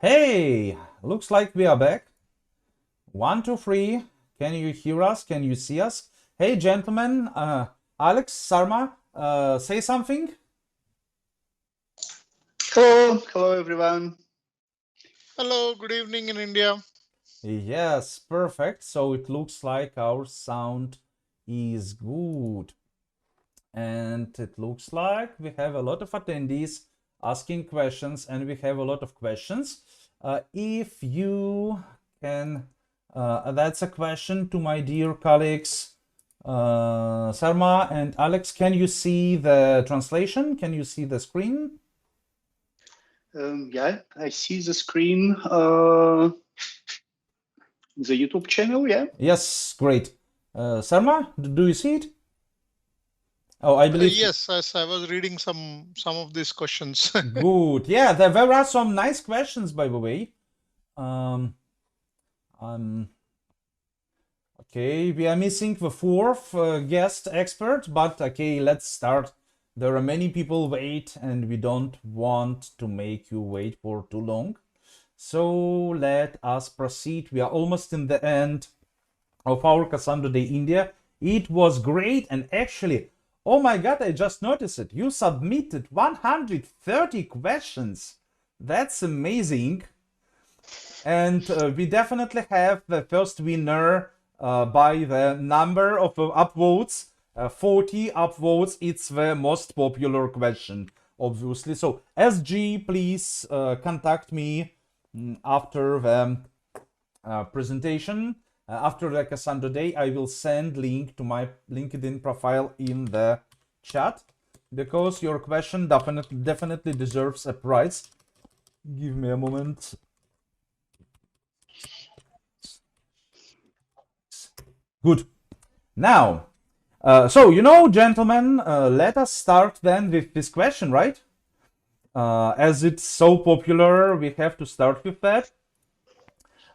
Hey, looks like we are back. 1, 2, 3. Can you hear us? Can you see us? Hey, gentlemen. Alex, Sarma, say something. Hello everyone. Hello, good evening in India. Yes, perfect. So it looks like our sound is good. And it looks like we have a lot of attendees asking questions, and we have a lot of questions. If you can, that's a question to my dear colleagues, Sarma and Alex. Can you see the translation? Can you see the screen? Yeah, I see the screen, the YouTube channel, yeah? Yes, great. Sarma, do you see it? Oh, I believe. Yes, I was reading some of these questions. Good. Yeah, there are some nice questions, by the way. Um, okay, we are missing the fourth guest expert, but okay, let's start. There are many people wait, and we don't want to make you wait for too long. So let us proceed. We are almost in the end of our Cassandra Day India. It was great, and actually, oh my god, I just noticed it. You submitted 130 questions. That's amazing. And we definitely have the first winner by the number of upvotes. 40 upvotes. It's the most popular question, obviously. So SG, please contact me after the presentation. After the Cassandra Day, I will send link to my LinkedIn profile in the chat, because your question definitely deserves a prize. Give me a moment. Good. Now, so gentlemen, let us start then with this question, right? As it's so popular, we have to start with that.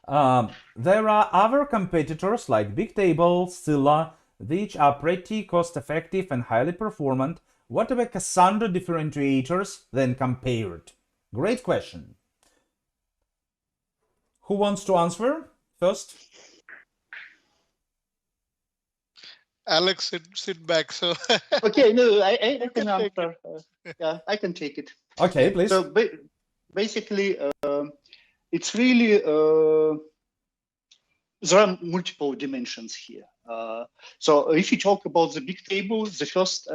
There are other competitors like Bigtable, Scylla, which are pretty cost-effective and highly performant. What are the Cassandra differentiators then compared? Great question. Who wants to answer first? Alex, sit back. So Okay, no, I can can take answer. Yeah, I can take it. Okay, please. So basically, it's really, there are multiple dimensions here. So if you talk about the big table, the first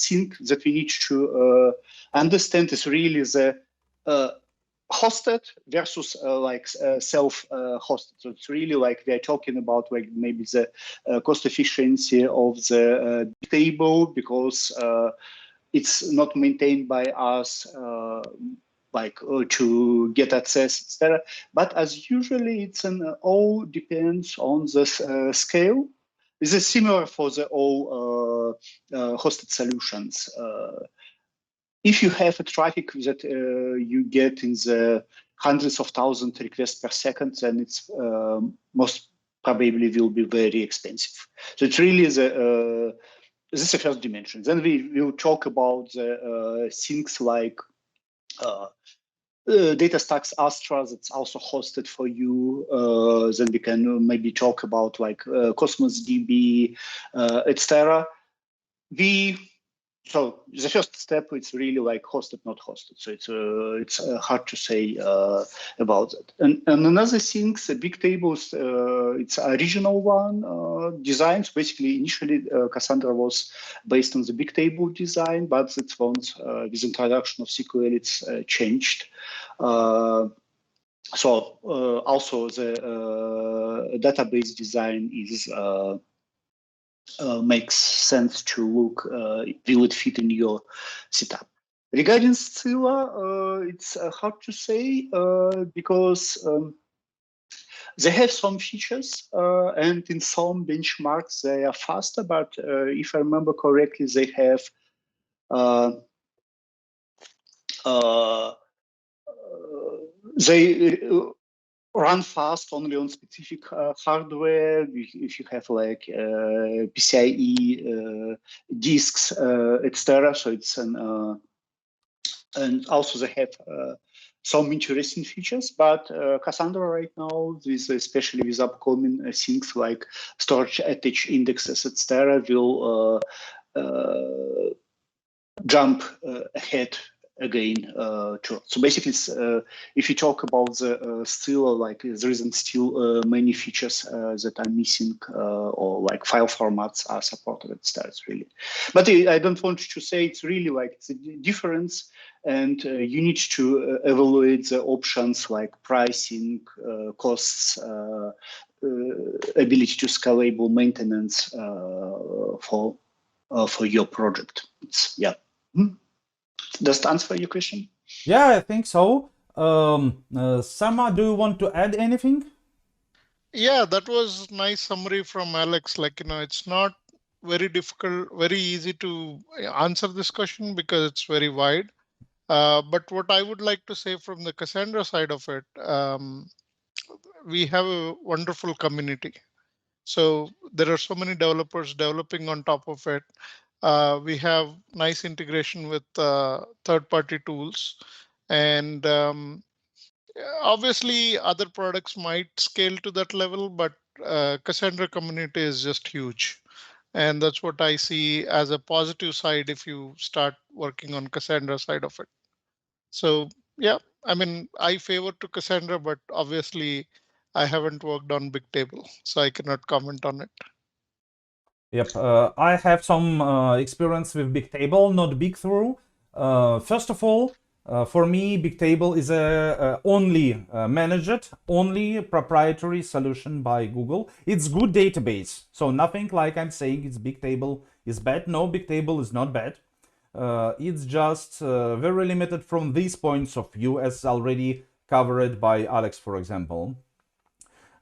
thing that we need to understand is really the hosted versus self-hosted. So it's really like they're talking about like maybe the cost efficiency of the table, because it's not maintained by us to get access, etc. But as usually, it's all depends on the scale. This is similar for the all hosted solutions. If you have a traffic that you get in the hundreds of thousands requests per second, then it's most probably will be very expensive. So it's really this is the first dimension. Then we will talk about the things like DataStax Astra that's also hosted for you. Then we can maybe talk about like Cosmos DB, etc. So the first step, it's really like hosted, not hosted. So it's hard to say about that. And another thing, the big tables, it's a regional one designs. Basically, initially Cassandra was based on the big table design, but it's once with introduction of SQL, it's changed. So also the database design is makes sense to look, will it fit in your setup? Regarding Scylla, it's hard to say because they have some features and in some benchmarks they are faster, but if I remember correctly, they have they run fast only on specific hardware. If you have like PCIe disks, etc. So it's an And also they have some interesting features, but Cassandra right now, especially with upcoming things like storage attached indexes, etc., will jump ahead again. So basically, if you talk about the still like there isn't still many features that are missing or like file formats are supported, etc. Really, but I don't want to say it's really like it's a difference, and you need to evaluate the options like pricing, costs. Ability to scalable maintenance for your project. Yeah. Does that answer your question? Yeah, I think so. Sama, do you want to add anything? Yeah, that was nice summary from Alex. Like, it's not very difficult, very easy to answer this question because it's very wide. But what I would like to say from the Cassandra side of it, we have a wonderful community. So there are so many developers developing on top of it. We have nice integration with third-party tools. And obviously, other products might scale to that level, but Cassandra community is just huge. And that's what I see as a positive side if you start working on Cassandra side of it. So yeah, I mean, I favor to Cassandra, but obviously I haven't worked on Bigtable, so I cannot comment on it. Yep, I have some experience with Bigtable, not Bigthrough. First of all, for me, Bigtable is a only managed, only proprietary solution by Google. It's good database, so nothing like I'm saying it's Bigtable is bad. No, Bigtable is not bad. It's just very limited from these points of view, as already covered by Alex, for example.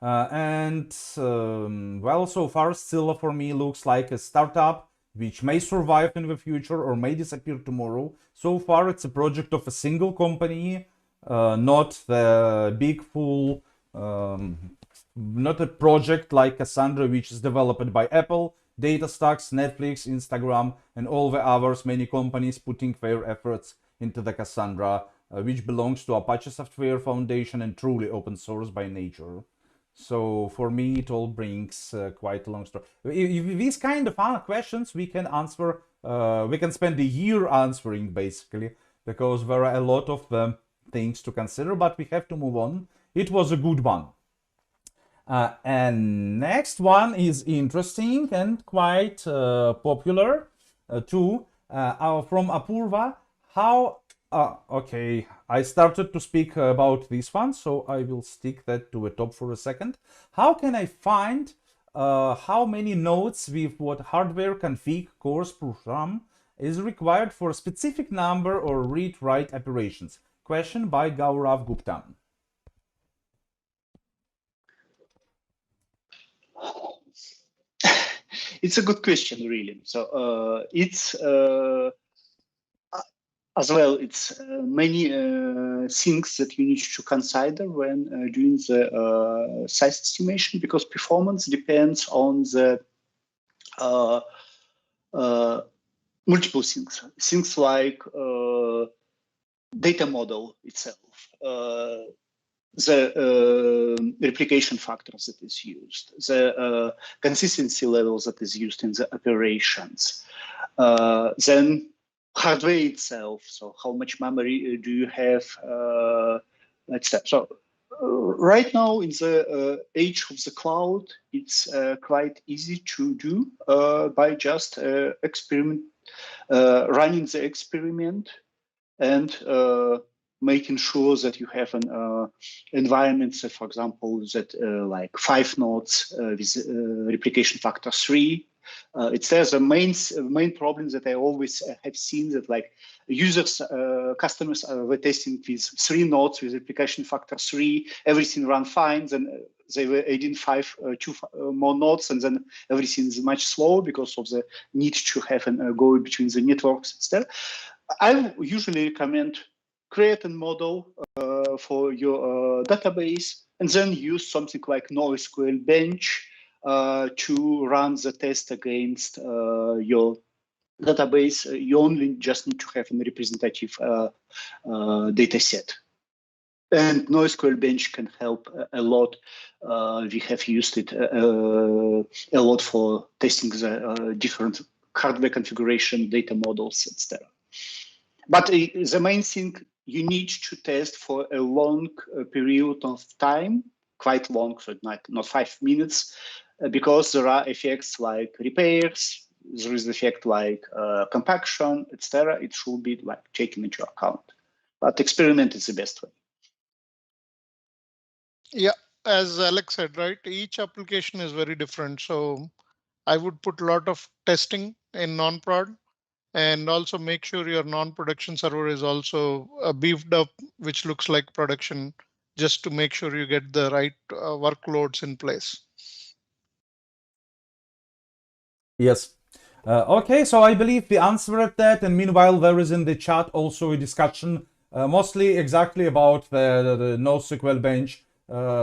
Well, so far still for me looks like a startup which may survive in the future or may disappear tomorrow. So far it's a project of a single company, not the big full, not a project like Cassandra, which is developed by Apple, DataStax, Netflix, Instagram, and all the others, many companies putting their efforts into the Cassandra, which belongs to Apache Software Foundation and truly open source by nature. So for me, it all brings quite a long story. These kind of questions we can answer, we can spend a year answering basically, because there are a lot of things to consider, but we have to move on. It was a good one. And next one is interesting and quite popular too, from Apurva. How okay, I started to speak about this one, so I will stick that to the top for a second. How can I find how many nodes with what hardware config course program is required for a specific number or read-write operations? Question by Gaurav Gupta. It's a good question, really. So it's as well, it's many things that you need to consider when doing the size estimation, because performance depends on the multiple things. Things like data model itself, the replication factors that is used, the consistency levels that is used in the operations, then hardware itself. So how much memory do you have, etc. So right now in the age of the cloud, it's quite easy to do by just running the experiment and making sure that you have an environment, so for example, that like 5 nodes with replication factor 3. There's a main problem that I always have seen, that like users, customers were testing with 3 nodes with replication factor 3, everything ran fine, then they were adding 2 more nodes, and then everything is much slower because of the need to have an go between the networks, etc. I usually recommend create a model for your database, and then use something like NoSQL bench to run the test against your database, you only just need to have a representative data set. And NoSQL Bench can help a lot. We have used it a lot for testing the different hardware configuration, data models, etc. But the main thing, you need to test for a long period of time, quite long, so not 5 minutes, because there are effects like repairs, there is effect like compaction, etc. It should be like taken into account. But experiment is the best way. Yeah, as Alex said, right, each application is very different. So I would put a lot of testing in non-prod, and also make sure your non-production server is also beefed up, which looks like production, just to make sure you get the right workloads in place. Yes. Okay, so I believe we answered that, and meanwhile there is in the chat also a discussion mostly exactly about the NoSQL bench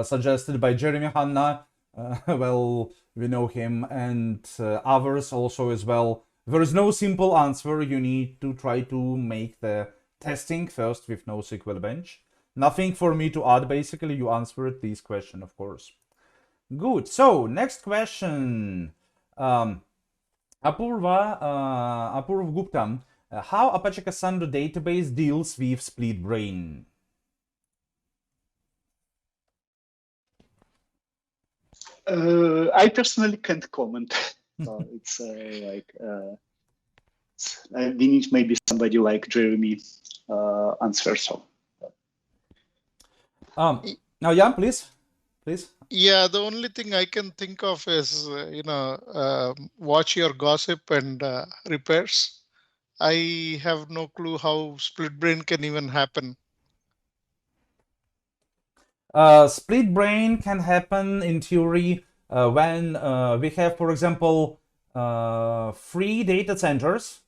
suggested by Jeremy Hanna. Well, we know him, and others also as well. There is no simple answer. You need to try to make the testing first with NoSQL bench. Nothing for me to add. Basically, you answered this question, of course. Good. So next question. Apurv Gupta, how Apache Cassandra database deals with split brain? I personally can't comment. So it's we need maybe somebody like Jeremy answer. So. Now, Jan, please. Yeah, the only thing I can think of is, watch your gossip and repairs. I have no clue how split brain can even happen. Split brain can happen in theory when we have, for example, 3 data centers,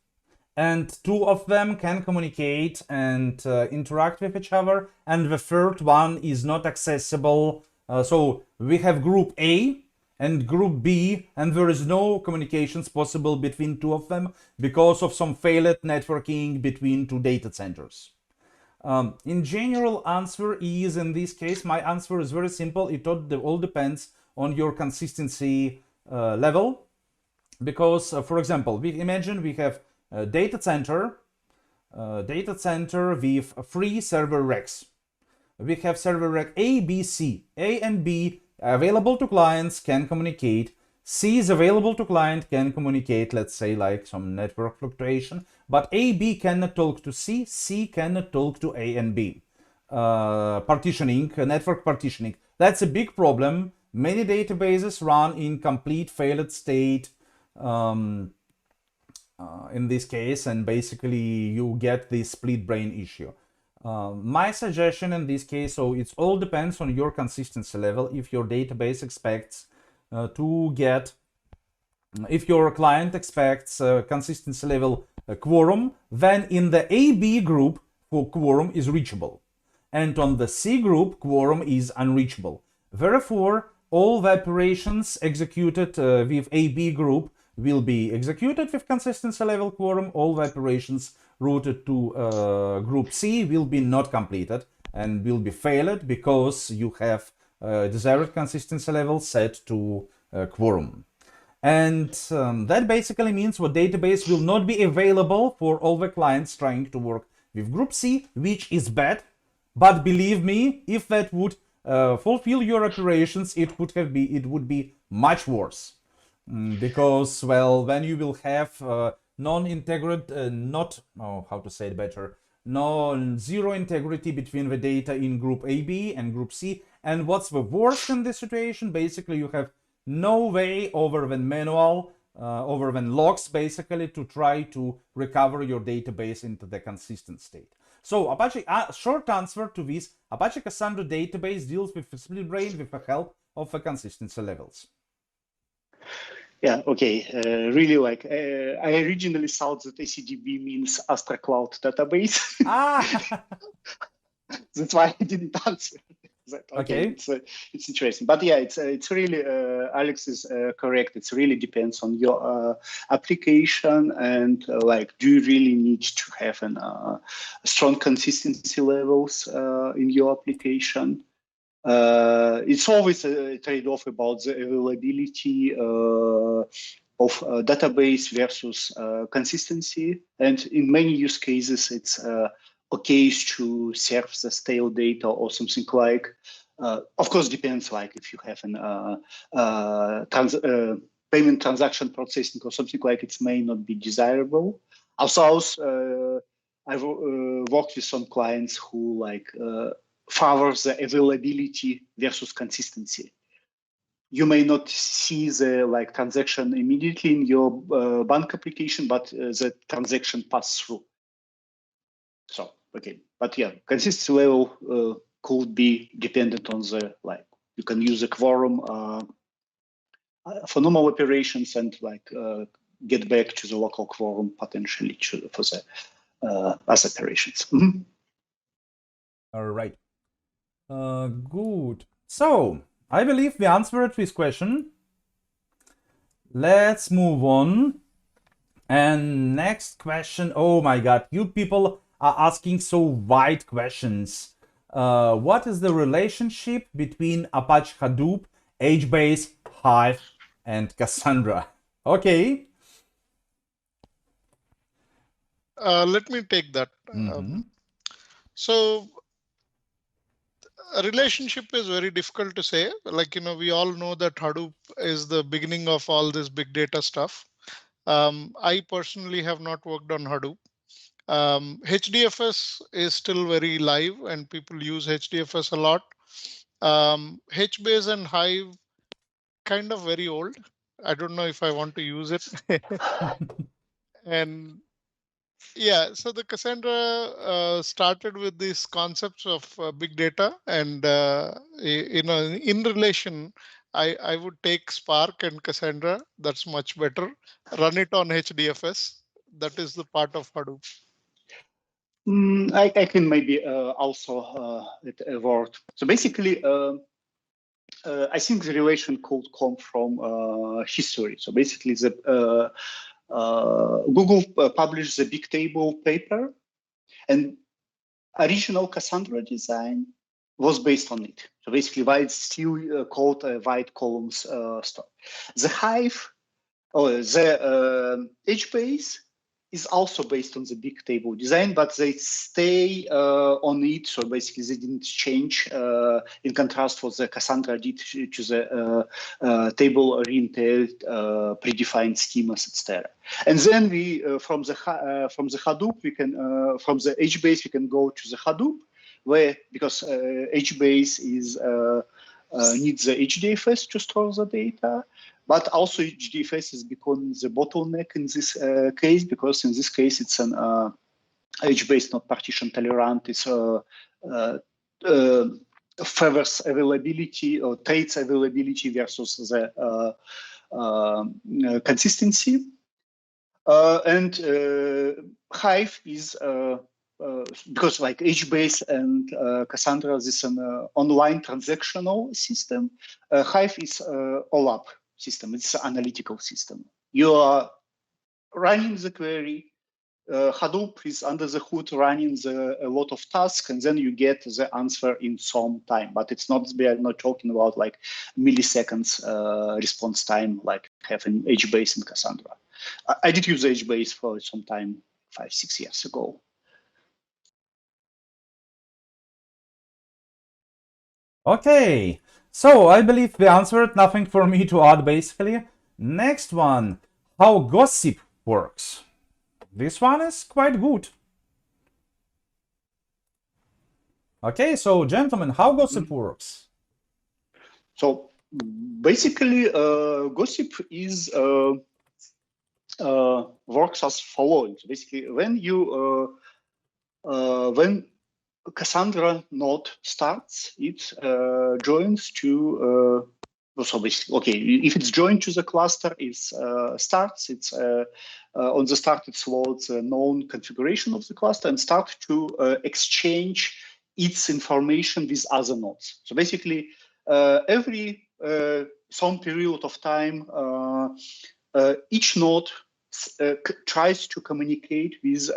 and 2 of them can communicate and interact with each other, and the third one is not accessible. So we have group A and group B, and there is no communications possible between 2 of them because of some failed networking between 2 data centers. In general, answer is, in this case, my answer is very simple. It all depends on your consistency level, because, for example, we imagine we have a data center with 3 server racks. We have server rack A, B, C. A and B available to clients, can communicate. C is available to client, can communicate, let's say like some network fluctuation, but A, B cannot talk to C, C cannot talk to A and B. Partitioning, network partitioning, that's a big problem. Many databases run in complete failed state in this case, and basically you get this split brain issue. My suggestion in this case, so it all depends on your consistency level. If your database expects if your client expects consistency level quorum, then in the AB group for quorum is reachable, and on the C group quorum is unreachable. Therefore, all the operations executed with AB group will be executed with consistency level quorum. All the operations routed to group C will be not completed and will be failed because you have desired consistency level set to quorum. And that basically means what database will not be available for all the clients trying to work with group C, which is bad. But believe me, if that would fulfill your operations, it would be much worse. Because, well, then you will have zero integrity between the data in group AB and group C. And what's the worst in this situation? Basically, you have no way over than manual, over than logs, basically, to try to recover your database into the consistent state. So Apache, short answer to this, Apache Cassandra database deals with split brain with the help of the consistency levels. Yeah, okay. Really, like, I originally thought that ACDB means Astra Cloud Database. Ah! That's why I didn't answer. Okay. It's interesting, but yeah, it's really Alex is correct. It really depends on your application and like, do you really need to have an strong consistency levels in your application? It's always a trade-off about the availability of database versus consistency, and in many use cases, it's okay to serve the stale data or something like. Of course, depends like if you have an payment transaction processing or something like, it may not be desirable. Also, I've worked with some clients who like favors the availability versus consistency. You may not see the like transaction immediately in your bank application, but the transaction pass through. So okay, but yeah, consistency level could be dependent on the like, you can use a Quorum for normal operations and like get back to the local Quorum potentially for the as operations. Mm-hmm. All right. Good. So I believe we answered this question. Let's move on. And next question. Oh my God, you people are asking so wide questions. What is the relationship between Apache Hadoop, HBase, Hive, and Cassandra? Okay. Let me take that. So a relationship is very difficult to say. Like, we all know that Hadoop is the beginning of all this big data stuff. I personally have not worked on Hadoop. HDFS is still very live and people use HDFS a lot. HBase and Hive, kind of very old. I don't know if I want to use it. And yeah, so the Cassandra started with these concepts of big data, and in relation, I would take Spark and Cassandra. That's much better. Run it on HDFS. That is the part of Hadoop. I can maybe also a word. So basically, I think the relation could come from history. So basically, the Google published the big table paper, and original Cassandra design was based on it. So basically, why it's still called a wide columns stuff. The Hive or the HBase is also based on the big table design, but they stay on it. So basically, they didn't change in contrast what the Cassandra did to the table-oriented predefined schemas, etc. And then we from the Hadoop we can from the HBase we can go to the Hadoop, where because HBase is needs the HDFS to store the data. But also HDFS is becoming the bottleneck in this case, because in this case it's an HBase not partition tolerant. It's favors availability or traits availability versus the consistency. And Hive is because like HBase and Cassandra is an online transactional system. Hive is OLAP system. It's an analytical system. You are running the query. Hadoop is under the hood running a lot of tasks, and then you get the answer in some time. But it's not, we are not talking about like milliseconds response time like having HBase and Cassandra. I did use HBase for some time, 5-6 years ago. Okay, so I believe we answered. Nothing for me to add basically. Next one, how gossip works. This one is quite good. Okay, so gentlemen, how gossip works? So basically, gossip is works as following. So basically, when you when Cassandra node starts, it joins to so basically, okay, if it's joined to the cluster, it starts. It's on the start, it loads a known configuration of the cluster and start to exchange its information with other nodes. So basically, every some period of time, each node tries to communicate with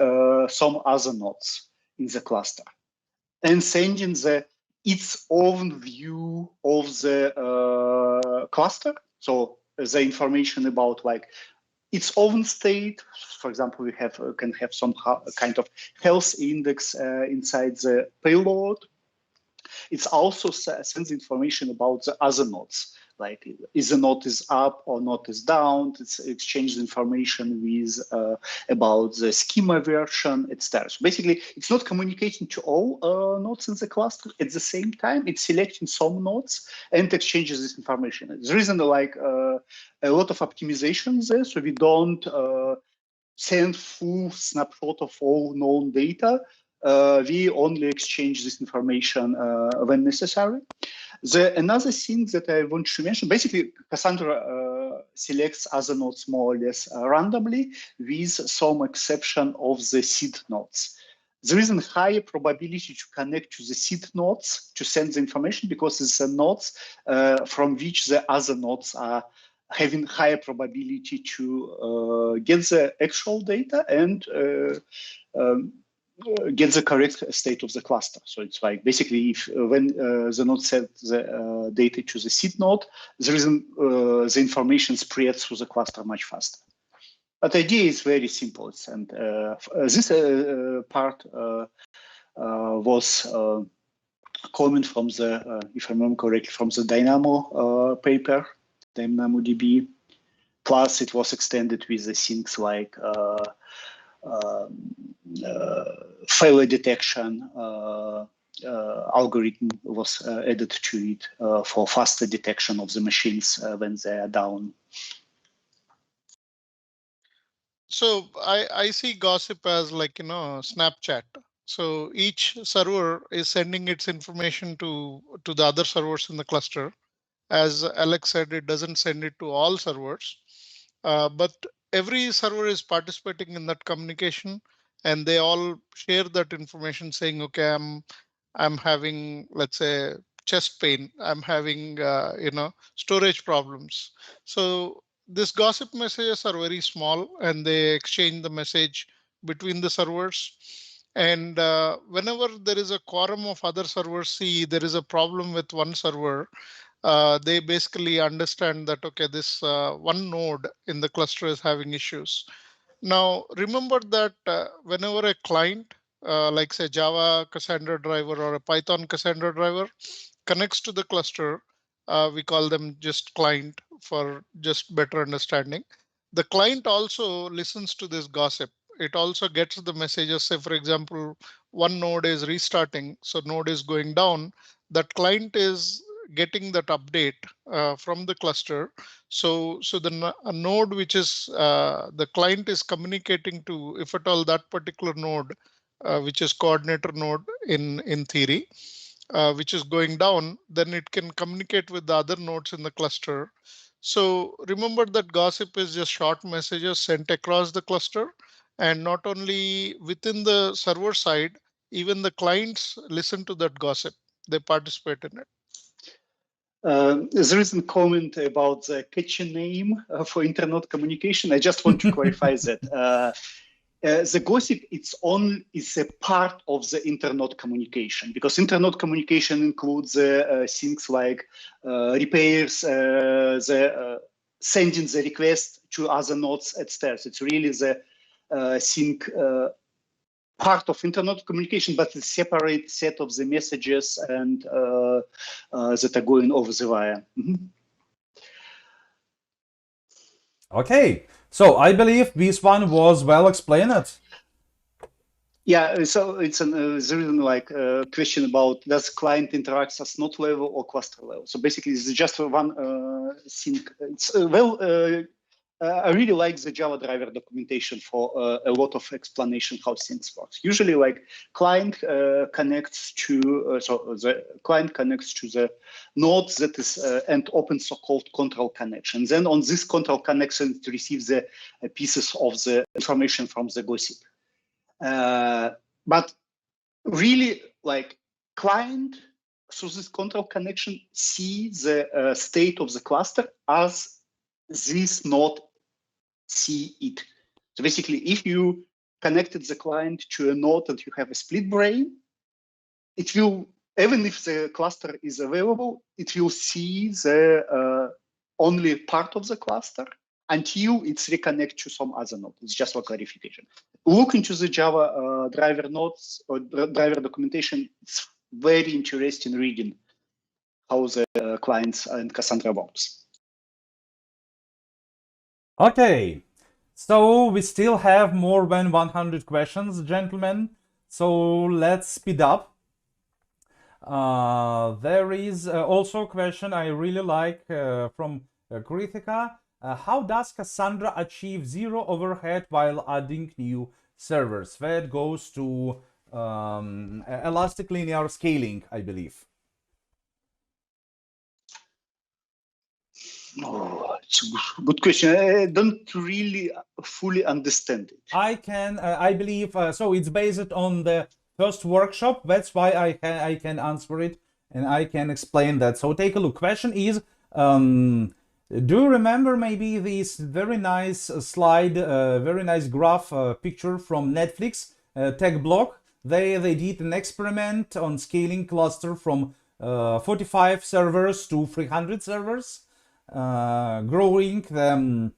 some other nodes in the cluster and sending its own view of the cluster. So the information about like its own state. For example, we can have some kind of health index inside the payload. It also sends information about the other nodes, like is the node is up or node is down. It's exchanged information with about the schema version, etc. So basically, it's not communicating to all nodes in the cluster at the same time. It's selecting some nodes and exchanges this information. There isn't like a lot of optimization there, so we don't send full snapshot of all known data. We only exchange this information when necessary. Another thing that I want to mention, basically, Cassandra selects other nodes more or less randomly, with some exception of the seed nodes. There is a higher probability to connect to the seed nodes to send the information because it's the nodes from which the other nodes are having higher probability to get the actual data and get the correct state of the cluster. So it's like basically if when the node sends the data to the seed node, the information spreads through the cluster much faster. But the idea is very simple, and this part was comment from the, if I remember correctly, from the Dynamo paper, DynamoDB. Plus, it was extended with the things like failure detection algorithm was added to it for faster detection of the machines when they are down. So I see gossip as like, Snapchat. So each server is sending its information to the other servers in the cluster. As Alex said, it doesn't send it to all servers, but every server is participating in that communication, and they all share that information saying, okay, I'm having, let's say, chest pain. I'm having, storage problems. So these gossip messages are very small, and they exchange the message between the servers. And whenever there is a quorum of other servers, see there is a problem with one server, they basically understand that, okay, this one node in the cluster is having issues. Now, remember that whenever a client, like say Java Cassandra driver or a Python Cassandra driver connects to the cluster, we call them just client for just better understanding. The client also listens to this gossip. It also gets the messages. Say, for example, one node is restarting, so node is going down. That client is getting that update from the cluster. So the node which is the client is communicating to, if at all that particular node, which is coordinator node in theory, which is going down, then it can communicate with the other nodes in the cluster. So remember that gossip is just short messages sent across the cluster, and not only within the server side, even the clients listen to that gossip. They participate in it. There is a comment about the catchy name for internet communication. I just want to clarify that. The gossip is a part of the internet communication, because internet communication includes things like repairs, sending the request to other nodes, etc. It's really the thing part of internet communication, but a separate set of the messages and that are going over the wire. Okay, so I believe this one was well explained. Yeah, so it's there is like a question about does client interact at node level or cluster level. So basically, it's just one thing. It's I really like the Java driver documentation for a lot of explanation how things work. Usually, like client connects to so the client connects to the node that is and opens so-called control connection. Then on this control connection, it receives the pieces of the information from the gossip. But really, like client, through this control connection, see the state of the cluster as this node see it. So basically, if you connected the client to a node and you have a split brain, it will, even if the cluster is available, it will see the only part of the cluster until it's reconnected to some other node. It's just for clarification. Look into the Java driver nodes or driver documentation. It's very interesting reading how the clients and Cassandra works. Okay, so we still have more than 100 questions, gentlemen. So let's speed up. There is also a question I really like from Kritika. How does Cassandra achieve zero overhead while adding new servers? That goes to elastic linear scaling, I believe. Oh, it's a good question. I don't really fully understand it. I believe, so it's based on the first workshop. That's why I can answer it and I can explain that. So take a look. Question is, do you remember maybe this very nice slide, very nice graph picture from Netflix, Tech Blog? They did an experiment on scaling cluster from 45 servers to 300 servers, growing the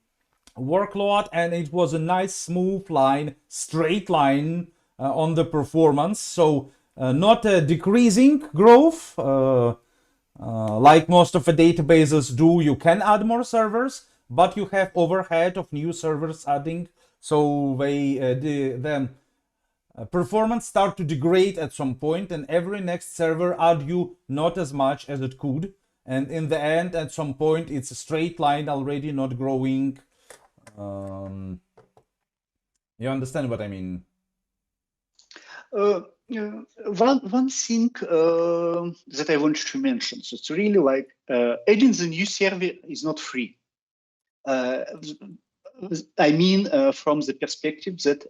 workload, and it was a nice smooth line, straight line on the performance. So not a decreasing growth like most of the databases do. You can add more servers, but you have overhead of new servers adding. So the performance start to degrade at some point, and every next server add you not as much as it could. And in the end, at some point, it's a straight line already, not growing. You understand what I mean? One thing that I wanted to mention, so it's really like adding the new server is not free. I mean, from the perspective that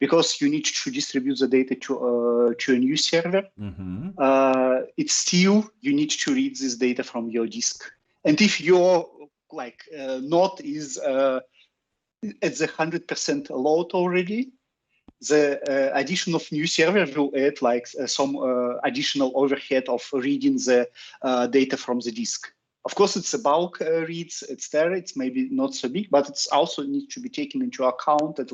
because you need to distribute the data to a new server, it's still you need to read this data from your disk. And if your node is at the 100% load already, the addition of new server will add some additional overhead of reading the data from the disk. Of course, it's a bulk reads. It's there. It's maybe not so big, but it's also needs to be taken into account that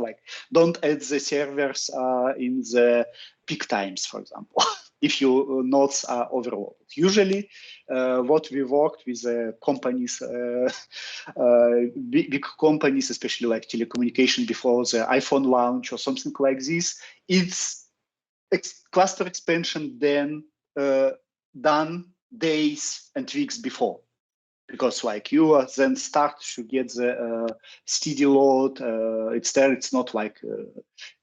don't add the servers in the peak times, for example, if your nodes are overloaded. Usually, what we worked with companies, big companies, especially like telecommunication before the iPhone launch or something like this, it's cluster expansion then done days and weeks before. Because you then start to get the steady load, it's there. It's not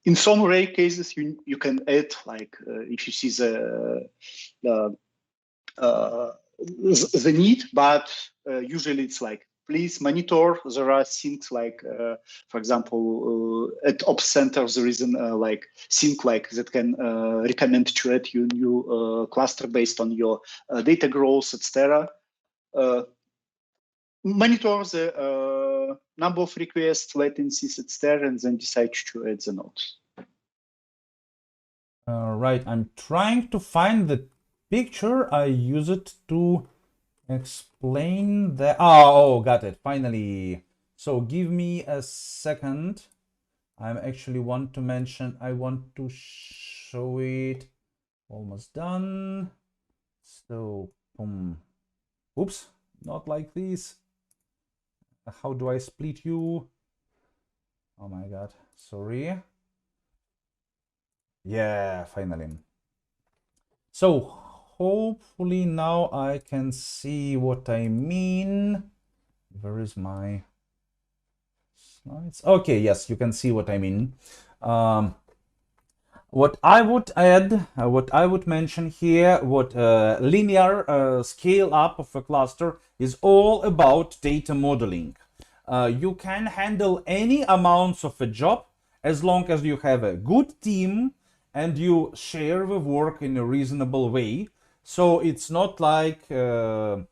in some rare cases you can add if you see the need, but usually it's please monitor. There are things for example, at Ops Center there is an thing that can recommend to add you new cluster based on your data growth, etc. Monitor the number of requests, latencies, etc., and then decide to add the nodes. Right, I'm trying to find the picture. I use it to explain the... Oh, got it, finally. So give me a second. I actually want to mention, I want to show it. Almost done. So, boom. Oops, not like this. How do I split you? Oh my god, sorry. Yeah, finally. So hopefully now I can see what I mean. Where is my slides? Okay, yes, you can see what I mean. What I would add, what I would mention here, what linear scale up of a cluster is all about data modeling. You can handle any amounts of a job as long as you have a good team and you share the work in a reasonable way. So it's not like one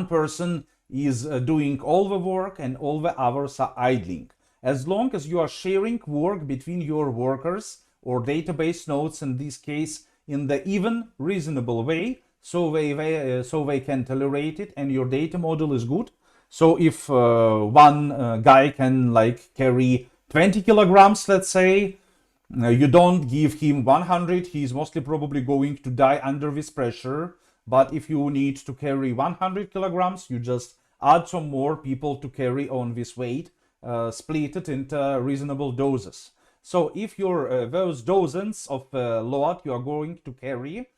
person is doing all the work and all the others are idling. As long as you are sharing work between your workers or database nodes, in this case, in the even reasonable way, so they can tolerate it, and your data model is good. So if one guy can like carry 20 kilograms, let's say, you don't give him 100, he's mostly probably going to die under this pressure. But if you need to carry 100 kilograms, you just add some more people to carry on this weight, split it into reasonable doses. So if you're those dozens of load you are going to carry,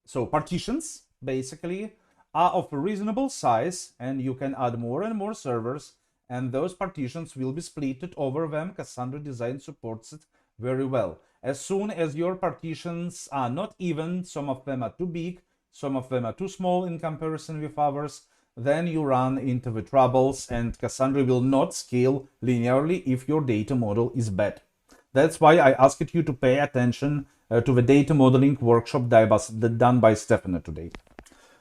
so partitions basically, are of a reasonable size, and you can add more and more servers, and those partitions will be splitted over them. Cassandra design supports it very well. As soon as your partitions are not even, some of them are too big, some of them are too small in comparison with others, then you run into the troubles, and Cassandra will not scale linearly if your data model is bad. That's why I asked you to pay attention to the data modeling workshop done by Stefano today.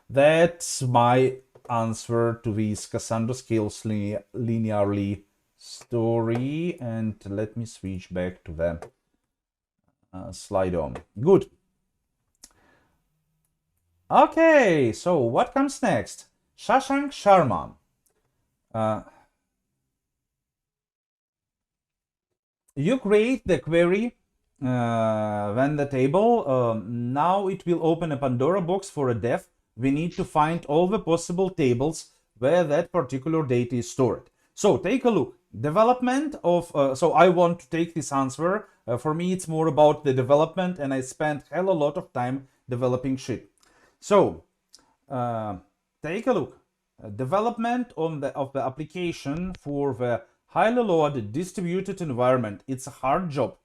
That's my answer to this Cassandra scales linearly story, and let me switch back to the slide on. Good. Okay, so what comes next? Shashank Sharma. You create the query, then the table. Now it will open a Pandora box for a dev. We need to find all the possible tables where that particular data is stored. So take a look. Development of, so I want to take this answer. For me, it's more about the development, and I spent hell a lot of time developing shit. So take a look. Development of the application for the highly loaded distributed environment. It's a hard job,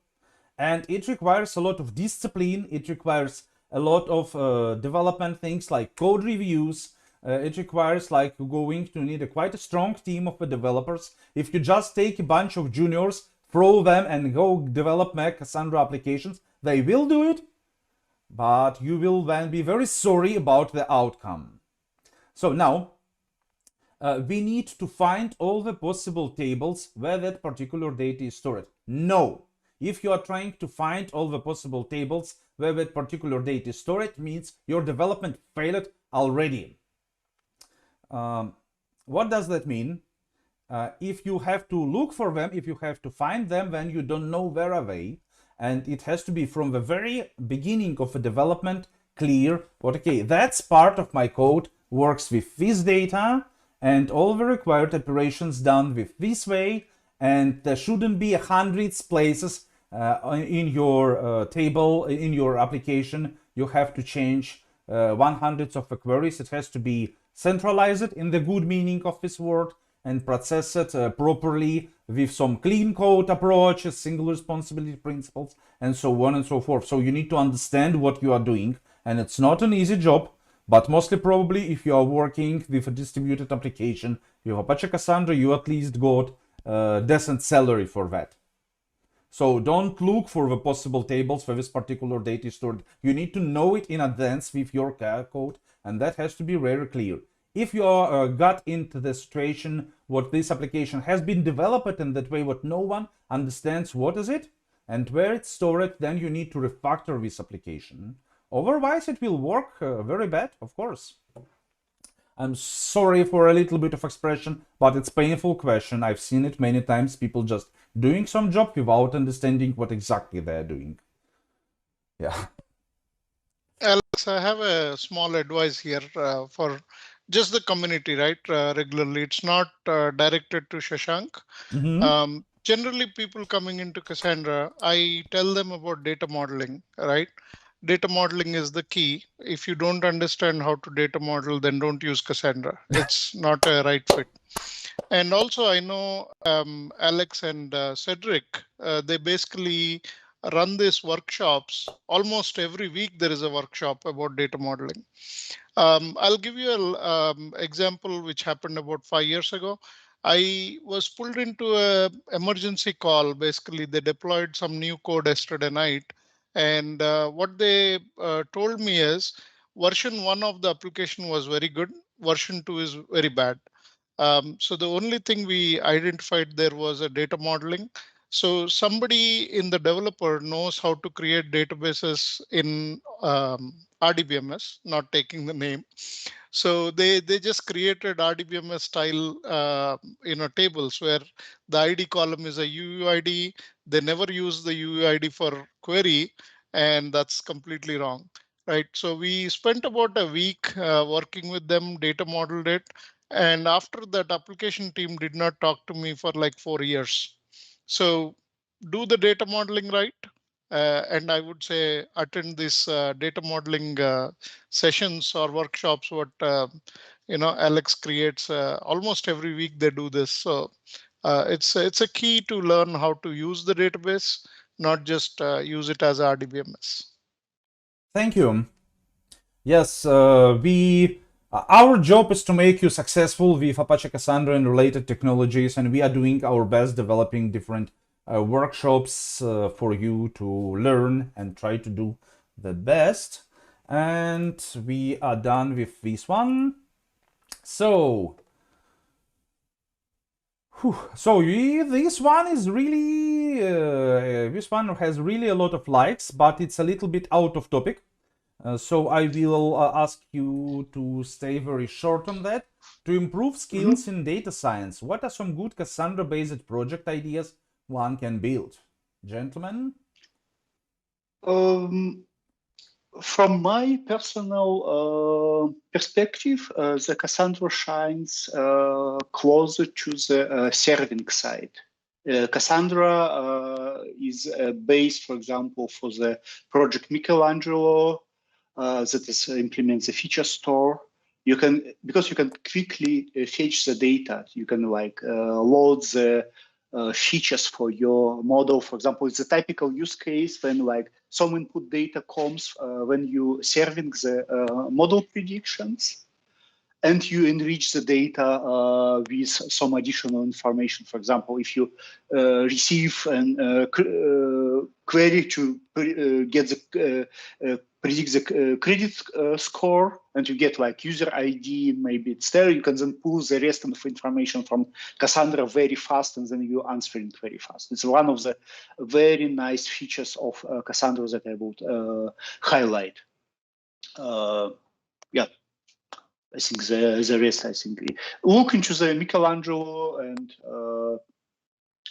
and it requires a lot of discipline. It requires a lot of development things like code reviews. It requires like going to need quite a strong team of developers. If you just take a bunch of juniors, throw them and go develop Cassandra applications, they will do it, but you will then be very sorry about the outcome. So now we need to find all the possible tables where that particular data is stored. No. If you are trying to find all the possible tables where that particular data is stored, it means your development failed already. What does that mean? If you have to look for them, if you have to find them, then you don't know where are they. And it has to be from the very beginning of a development clear, but okay, that's part of my code, works with this data, and all the required operations done with this way, and there shouldn't be hundreds places in your table, in your application. You have to change 100s of the queries. It has to be centralized in the good meaning of this word, and process it properly with some clean code approaches, single responsibility principles, and so on and so forth. So you need to understand what you are doing, and it's not an easy job. But mostly probably if you are working with a distributed application, you have Apache Cassandra, you at least got a decent salary for that. So don't look for the possible tables where this particular data is stored. You need to know it in advance with your code, and that has to be very clear. If you are got into the situation what this application has been developed in that way, what no one understands what is it and where it's stored, then you need to refactor this application. Otherwise, it will work very bad, of course. I'm sorry for a little bit of expression, but it's a painful question. I've seen it many times, people just doing some job without understanding what exactly they're doing. Yeah. Alex, I have a small advice here for just the community, right? Regularly, it's not directed to Shashank. Generally, people coming into Cassandra, I tell them about data modeling, right? Data modeling is the key. If you don't understand how to data model, then don't use Cassandra. It's not a right fit. And also, I know Alex and Cedric, they basically run these workshops. Almost every week, there is a workshop about data modeling. I'll give you an example which happened about 5 years ago. I was pulled into a emergency call. Basically, they deployed some new code yesterday night. And what they told me is version 1 of the application was very good. Version 2 is very bad. So the only thing we identified there was a data modeling. So somebody in the developer knows how to create databases in Rdbms, not taking the name. So they just created Rdbms style tables where the ID column is a UUID. They never use the UUID for query, and that's completely wrong. Right. So we spent about a week working with them, data modeled it. And after that, application team did not talk to me for like 4 years. So do the data modeling right. And I would say attend these data modeling sessions or workshops. What Alex creates almost every week. They do this. So it's a key to learn how to use the database, not just use it as RDBMS. Thank you. Yes, our job is to make you successful with Apache Cassandra and related technologies, and we are doing our best developing different workshops for you to learn and try to do the best. And we are done with this one. So this one is really this one has really a lot of likes, but it's a little bit out of topic. So I will ask you to stay very short on that. To improve skills in data science, what are some good Cassandra-based project ideas one can build? Gentlemen? From my personal perspective, the Cassandra shines closer to the serving side. Cassandra is based, for example, for the project Michelangelo that is implements the feature store. You can, because you can quickly fetch the data. You can load the features for your model. For example, it's a typical use case when some input data comes when you serving the model predictions, and you enrich the data with some additional information. For example, if you receive a query to get the predict the credit score, and you get user ID, maybe it's there, you can then pull the rest of the information from Cassandra very fast, and then you answer it very fast. It's one of the very nice features of Cassandra that I would highlight. Yeah. I think the rest, I think, look into the Michelangelo and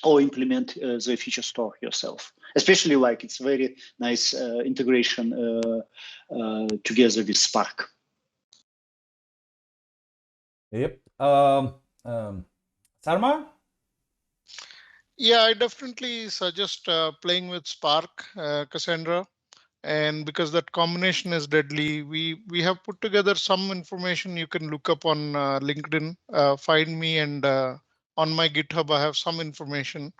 or implement the feature store yourself. Especially it's very nice integration together with Spark. Yep. Sarma? Yeah, I definitely suggest playing with Spark, Cassandra. And because that combination is deadly, we have put together some information you can look up on LinkedIn, find me, and on my GitHub I have some information,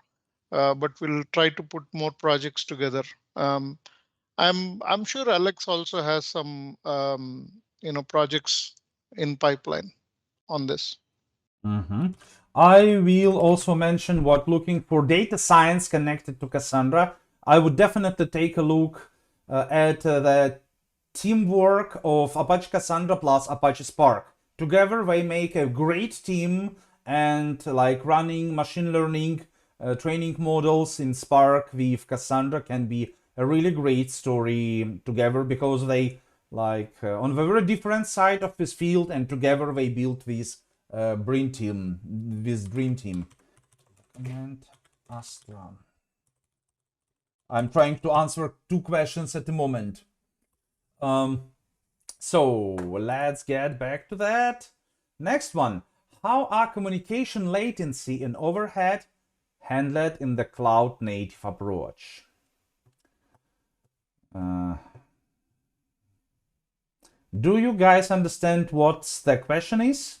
but we'll try to put more projects together. I'm sure Alex also has some projects in pipeline on this. I will also mention what looking for data science connected to Cassandra. I would definitely take a look at the teamwork of Apache Cassandra plus Apache Spark. Together they make a great team, and running machine learning training models in Spark with Cassandra can be a really great story together, because they on the very different side of this field, and together they built this dream team. And Astra. I'm trying to answer 2 questions at the moment. So let's get back to that. Next one. How are communication latency and overhead handled in the cloud native approach? Do you guys understand what the question is?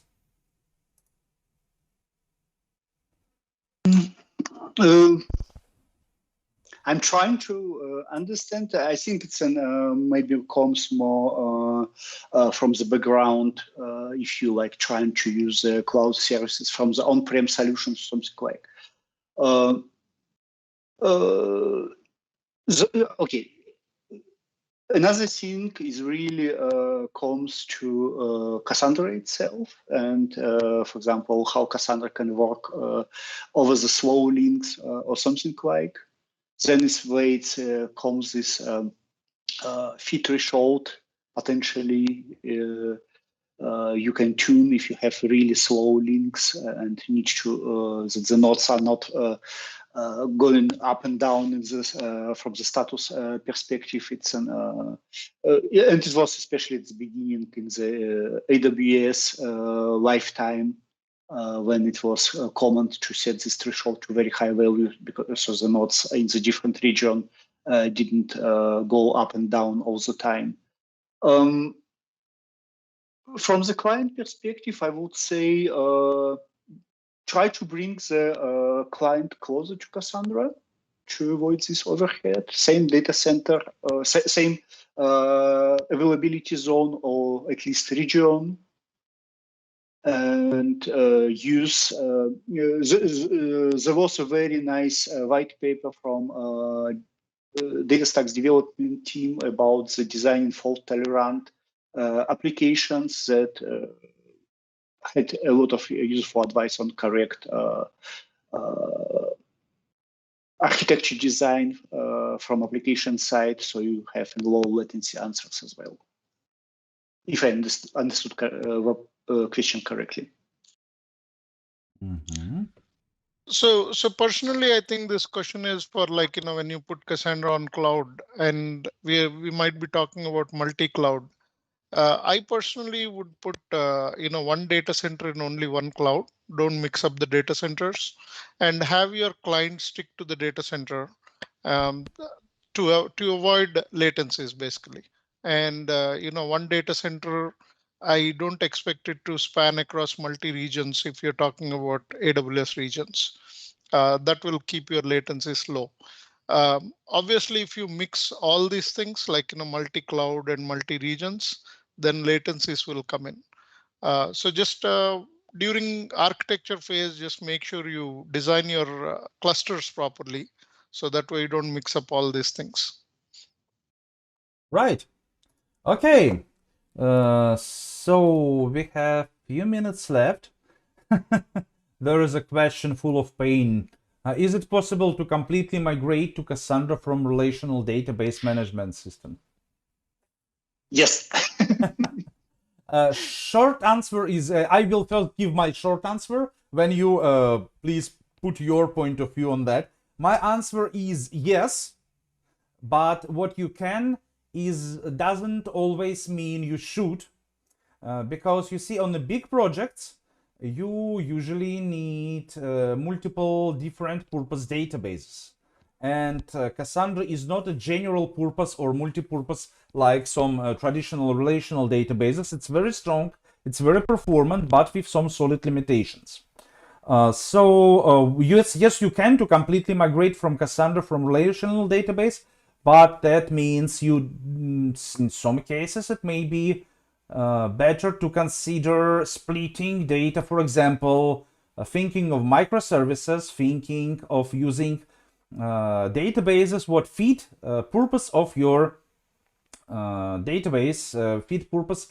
I'm trying to understand. I think it's maybe comes more from the background if you like trying to use cloud services from the on-prem solutions, something like. Okay. Another thing is really comes to Cassandra itself, and for example, how Cassandra can work over the slow links or something like. Then is where it comes this fee threshold. Potentially, you can tune if you have really slow links and need to that the nodes are not going up and down in this, from the status perspective. It's an and it was especially at the beginning in the AWS lifetime when it was common to set this threshold to very high value, because so the nodes in the different region didn't go up and down all the time. From the client perspective, I would say try to bring the client closer to Cassandra to avoid this overhead. Same data center, same availability zone, or at least region, and use. There was a very nice white paper from DataStax development team about the designing fault-tolerant applications that had a lot of useful advice on correct architecture design from application side, so you have low latency answers as well. If I understood the question correctly. Mm-hmm. So personally, I think this question is for, like, when you put Cassandra on cloud, and we might be talking about multi-cloud. I personally would put one data center in only one cloud. Don't mix up the data centers, and have your client stick to the data center to avoid latencies, basically. And one data center, I don't expect it to span across multi-regions. If you're talking about AWS regions, that will keep your latencies low. Obviously, if you mix all these things, like multi-cloud and multi-regions, then latencies will come in. So just during architecture phase, just make sure you design your clusters properly, so that way you don't mix up all these things. Right. Okay. So we have few minutes left. There is a question full of pain. Is it possible to completely migrate to Cassandra from relational database management system? Yes. Short answer is, I will first give my short answer, when you please put your point of view on that. My answer is yes, but what you can is doesn't always mean you should, because you see, on the big projects, you usually need multiple different purpose databases. And Cassandra is not a general purpose or multi-purpose like some traditional relational databases. It's very strong, it's very performant, but with some solid limitations. Yes, you can to completely migrate from Cassandra from relational database, but that means you, in some cases, it may be better to consider splitting data, for example, thinking of microservices, thinking of using databases what fit purpose of your database, fit purpose,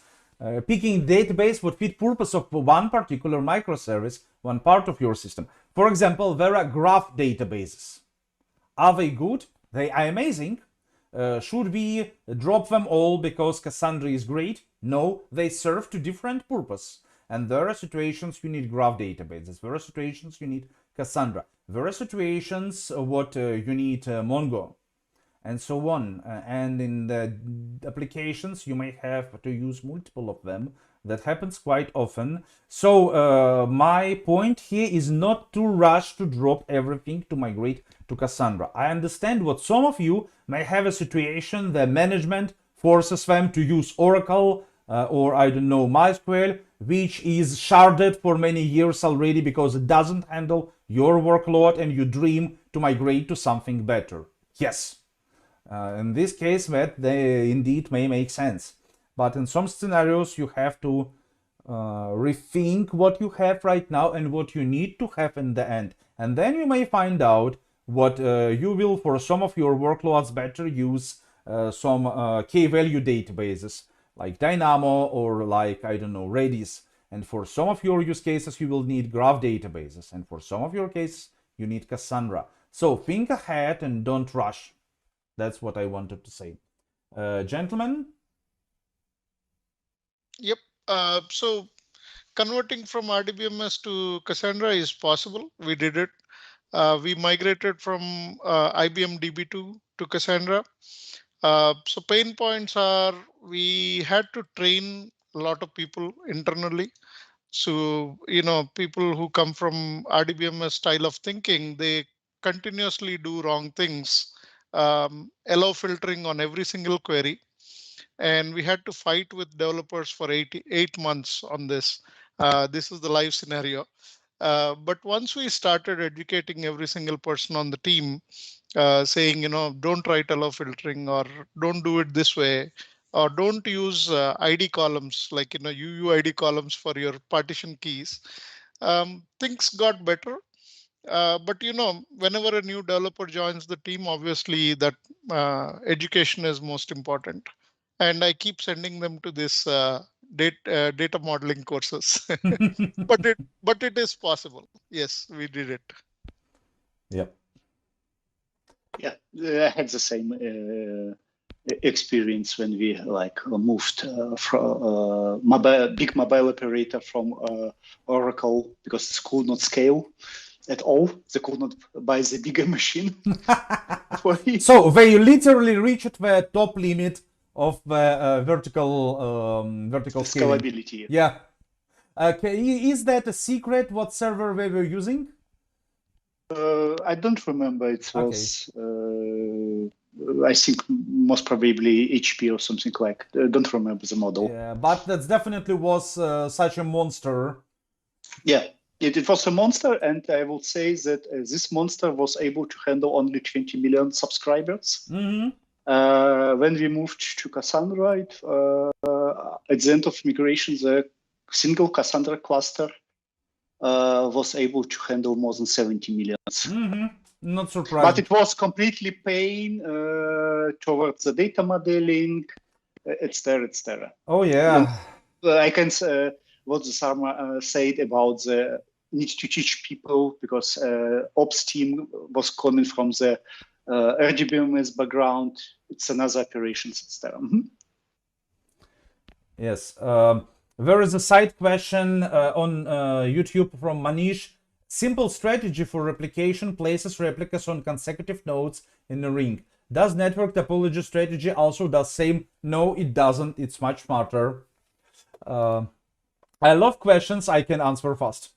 picking database what fit purpose of one particular microservice, one part of your system. For example, there are graph databases. Are they good? They are amazing. Should we drop them all because Cassandra is great? No, they serve to different purpose. And there are situations you need graph databases. There are situations you need Cassandra. There are situations what you need Mongo, and so on. And in the applications, you may have to use multiple of them. That happens quite often. So my point here is not to rush to drop everything to migrate to Cassandra. I understand what some of you may have a situation that management forces them to use Oracle or I don't know, MySQL, which is sharded for many years already because it doesn't handle your workload and you dream to migrate to something better. Yes, in this case that they indeed may make sense. But in some scenarios you have to rethink what you have right now and what you need to have in the end. And then you may find out what you will, for some of your workloads, better use some key-value databases like Dynamo or like, I don't know, Redis. And for some of your use cases, you will need graph databases. And for some of your cases, you need Cassandra. So think ahead and don't rush. That's what I wanted to say. Gentlemen? Yep. So converting from Rdbms to Cassandra is possible. We did it. We migrated from IBM DB2 to Cassandra. So pain points are we had to train a lot of people internally. So, people who come from RDBMS style of thinking, they continuously do wrong things, allow filtering on every single query. And we had to fight with developers for 8 months on this. This is the live scenario. But once we started educating every single person on the team, saying, don't write allow filtering or don't do it this way, or don't use ID columns like, UUID columns for your partition keys. Things got better. But, whenever a new developer joins the team, obviously that education is most important. And I keep sending them to this data modeling courses, but it is possible. Yes, we did it. Yep. Yeah, I had the same experience when we moved from big mobile operator from Oracle because it could not scale at all. They could not buy the bigger machine. So they literally reached the top limit of the vertical scalability. Yeah. Is that a secret? What server they were using? I don't remember. It was, I think, most probably HP or something like. Don't remember the model. Yeah, but that definitely was such a monster. Yeah, it was a monster, and I will say that this monster was able to handle only 20 million subscribers. Mm-hmm. When we moved to Cassandra, at the end of migration, the single Cassandra cluster was able to handle more than 70 million. Mm-hmm. Not surprising. But it was completely pain towards the data modeling, etc. Oh, yeah. I can say what the Sarma said about the need to teach people because ops team was coming from the Rdbms background. It's another operations, etc. Mm-hmm. Yes. There is a side question on YouTube from Manish. Simple strategy for replication places replicas on consecutive nodes in a ring. Does network topology strategy also does same? No, it doesn't. It's much smarter. I love questions I can answer fast.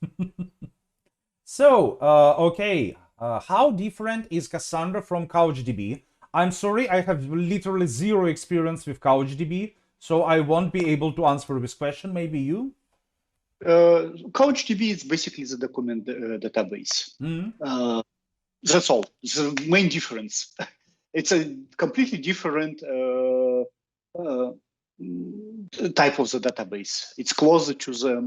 So, okay. How different is Cassandra from Couchdb? I'm sorry, I have literally zero experience with Couchdb, so I won't be able to answer this question. Maybe you? Couchdb is basically the document database. Mm-hmm. That's all. It's the main difference. It's a completely different type of the database. It's closer to the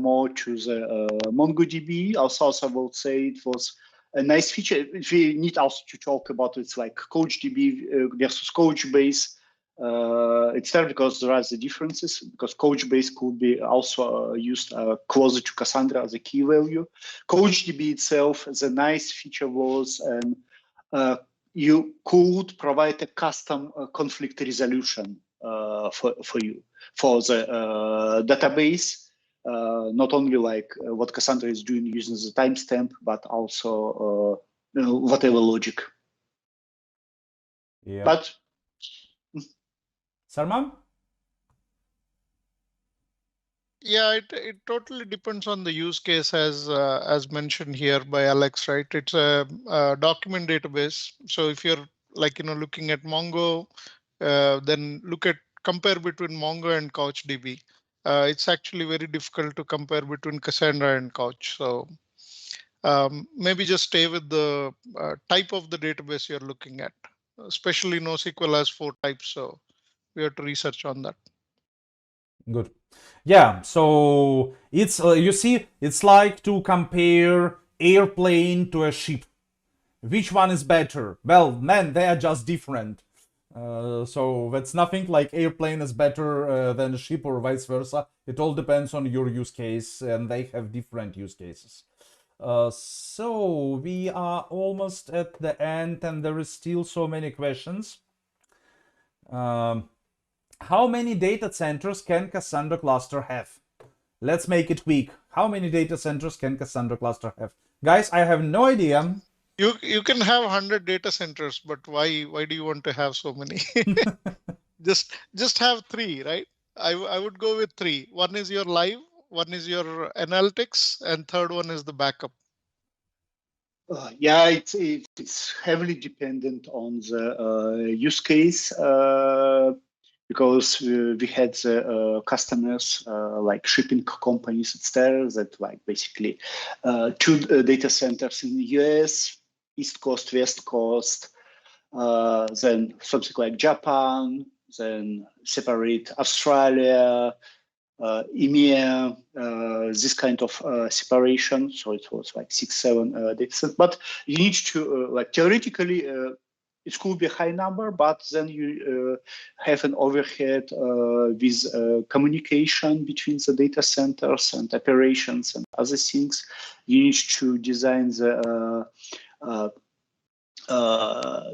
MongoDB. Also, I would say it was a nice feature. We need also to talk about it's like Couchdb versus Couchbase. It's there because there are the differences. Because Couchbase could be also used closer to Cassandra as a key value. Couchdb itself, the nice feature was you could provide a custom conflict resolution for you for the database. Not only like what Cassandra is doing using the timestamp, but also whatever logic. Yeah. But Sarma? Yeah, it totally depends on the use case as mentioned here by Alex, right? It's a document database. So if you're looking at Mongo, then compare between Mongo and Couchdb. It's actually very difficult to compare between Cassandra and Couch. So maybe just stay with the type of the database you're looking at, especially NoSQL has 4 types. So we have to research on that. Good. Yeah, so It's you see, it's like to compare airplane to a ship. Which one is better? Well, man, they are just different. So that's nothing like airplane is better than a ship or vice versa. It all depends on your use case, and they have different use cases. So we are almost at the end, and there is still so many questions. How many data centers can Cassandra cluster have? Let's make it quick. How many data centers can Cassandra cluster have? Guys, I have no idea. You can have 100 data centers, but why do you want to have so many? just have 3, right? I would go with 3. One is your live, one is your analytics, and third one is the backup. Yeah, it's heavily dependent on the use case, because we had the customers like shipping companies, etc., that like basically 2 data centers in the US, East Coast, West Coast, then something like Japan, then separate Australia, EMEA, this kind of separation. So it was like 6, 7 data centers. But you need to like theoretically, it could be a high number, but then you have an overhead with communication between the data centers and operations and other things. You need to design the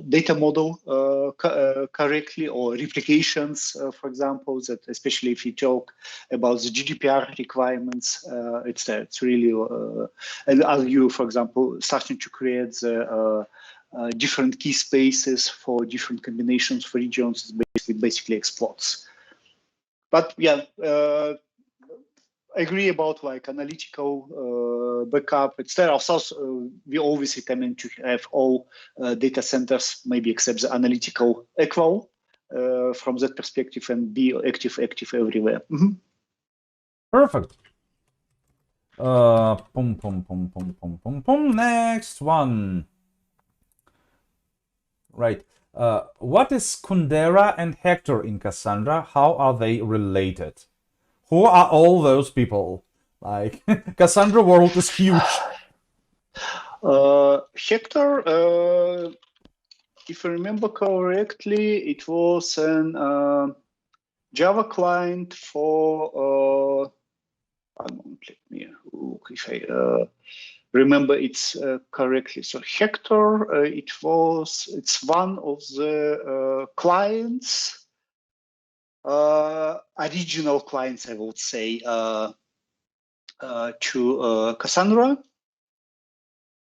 data model correctly, or replications, for example, that especially if you talk about the GDPR requirements, it's really, and as you, for example, starting to create the different key spaces for different combinations for regions, basically explodes. But yeah, I agree about like analytical backup, etc. Of course, we always recommend to have all data centers, maybe except the analytical equal from that perspective, and be active everywhere. Mm-hmm. Perfect. Next one. Right. What is Kundera and Hector in Cassandra? How are they related? Who are all those people? Like, Cassandra world is huge. Hector, if I remember correctly, it was an Java client for, let me look if I remember it's correctly. So Hector, it's one of the clients, original clients, I would say, to Cassandra.